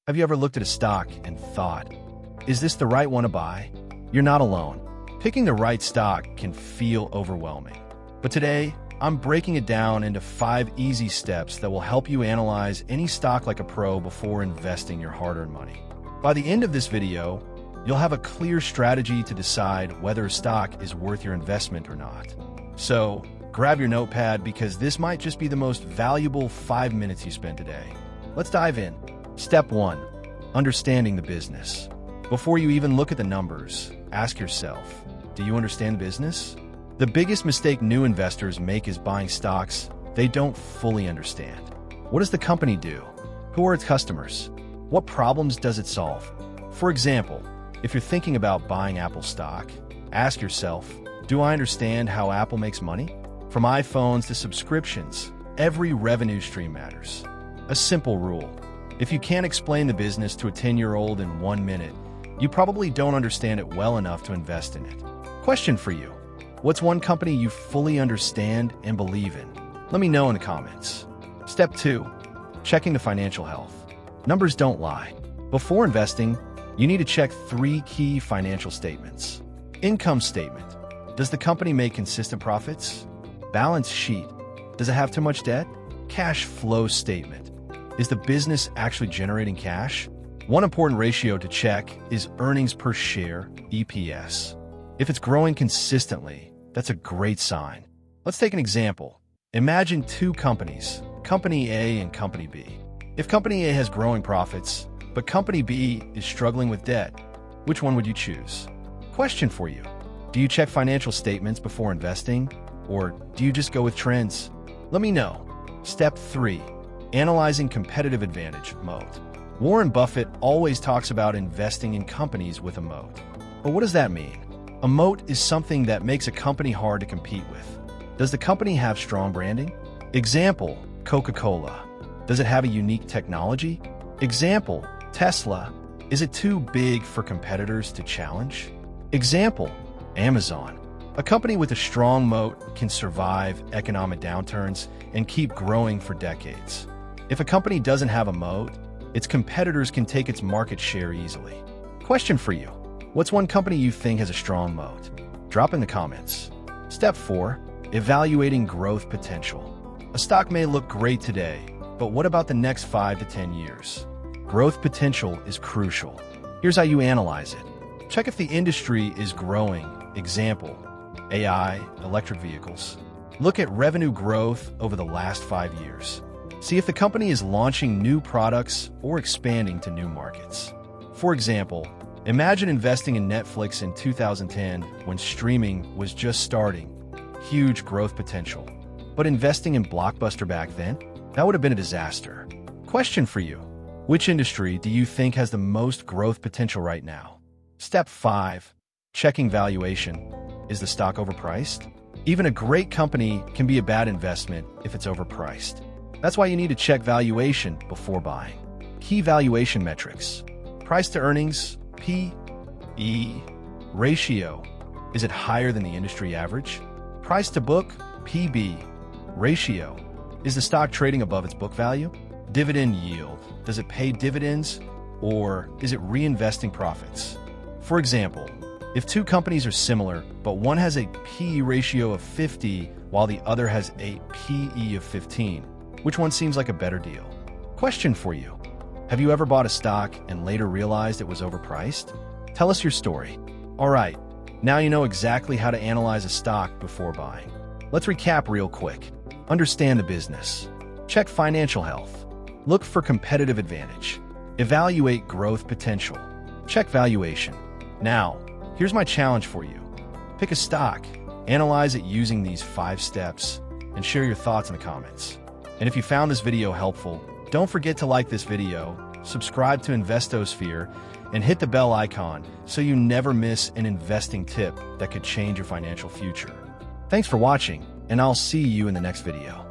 Have you ever looked at a stock and thought, is this the right one to buy? You're not alone. Picking the right stock can feel overwhelming. But today, I'm breaking it down into 5 easy steps that will help you analyze any stock like a pro before investing your hard-earned money. By the end of this video, you'll have a clear strategy to decide whether a stock is worth your investment or not. So, grab your notepad because this might just be the most valuable 5 minutes you spend today. Let's dive in. Step 1. Understanding the business. Before you even look at the numbers, ask yourself, do you understand the business? The biggest mistake new investors make is buying stocks they don't fully understand. What does the company do? Who are its customers? What problems does it solve? For example, if you're thinking about buying Apple stock, ask yourself, do I understand how Apple makes money? From iPhones to subscriptions, every revenue stream matters. A simple rule. If you can't explain the business to a 10-year-old in 1 minute, you probably don't understand it well enough to invest in it. Question for you. What's one company you fully understand and believe in? Let me know in the comments. Step 2. Checking the financial health. Numbers don't lie. Before investing, you need to check 3 key financial statements. Income statement. Does the company make consistent profits? Balance sheet. Does it have too much debt? Cash flow statement. Is the business actually generating cash? One important ratio to check is earnings per share, EPS. If it's growing consistently, that's a great sign. Let's take an example. Imagine 2 companies, Company A and Company B. If Company A has growing profits, but Company B is struggling with debt, which one would you choose? Question for you. Do you check financial statements before investing, or do you just go with trends? Let me know. Step 3. Analyzing competitive advantage, moat. Warren Buffett always talks about investing in companies with a moat. But what does that mean? A moat is something that makes a company hard to compete with. Does the company have strong branding? Example, Coca-Cola. Does it have a unique technology? Example, Tesla. Is it too big for competitors to challenge? Example, Amazon. A company with a strong moat can survive economic downturns and keep growing for decades. If a company doesn't have a moat, its competitors can take its market share easily. Question for you. What's one company you think has a strong moat? Drop in the comments. Step 4. Evaluating growth potential. A stock may look great today, but what about the next 5 to 10 years? Growth potential is crucial. Here's how you analyze it. Check if the industry is growing. Example, AI, electric vehicles. Look at revenue growth over the last 5 years. See if the company is launching new products or expanding to new markets. For example, imagine investing in Netflix in 2010 when streaming was just starting. Huge growth potential. But investing in Blockbuster back then? That would have been a disaster. Question for you. Which industry do you think has the most growth potential right now? Step 5. Checking valuation. Is the stock overpriced? Even a great company can be a bad investment if it's overpriced. That's why you need to check valuation before buying. Key valuation metrics. Price to earnings, P/E ratio. Is it higher than the industry average? Price to book, PB ratio. Is the stock trading above its book value? Dividend yield. Does it pay dividends or is it reinvesting profits? For example, if 2 companies are similar, but one has a P/E ratio of 50 while the other has a P/E of 15, which one seems like a better deal? Question for you. Have you ever bought a stock and later realized it was overpriced? Tell us your story. All right, now you know exactly how to analyze a stock before buying. Let's recap real quick. Understand the business. Check financial health. Look for competitive advantage. Evaluate growth potential. Check valuation. Now, here's my challenge for you. Pick a stock, analyze it using these 5 steps, and share your thoughts in the comments. And if you found this video helpful, don't forget to like this video, subscribe to InvestoSphere, and hit the bell icon so you never miss an investing tip that could change your financial future. Thanks for watching, and I'll see you in the next video.